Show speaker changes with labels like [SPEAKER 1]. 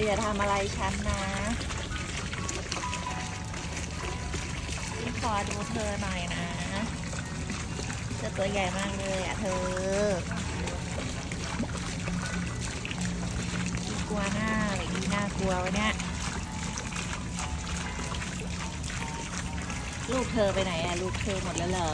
[SPEAKER 1] อย่าทำอะไรฉันนะพี่ขอดูเธอหน่อยนะเธอตัวใหญ่มากเลยอ่ะเธอกลัวหน้าอะไรดีน่ากลัววะเนี่ยลูกเธอไปไหนอ่ะลูกเธอหมดแล้วเหรอ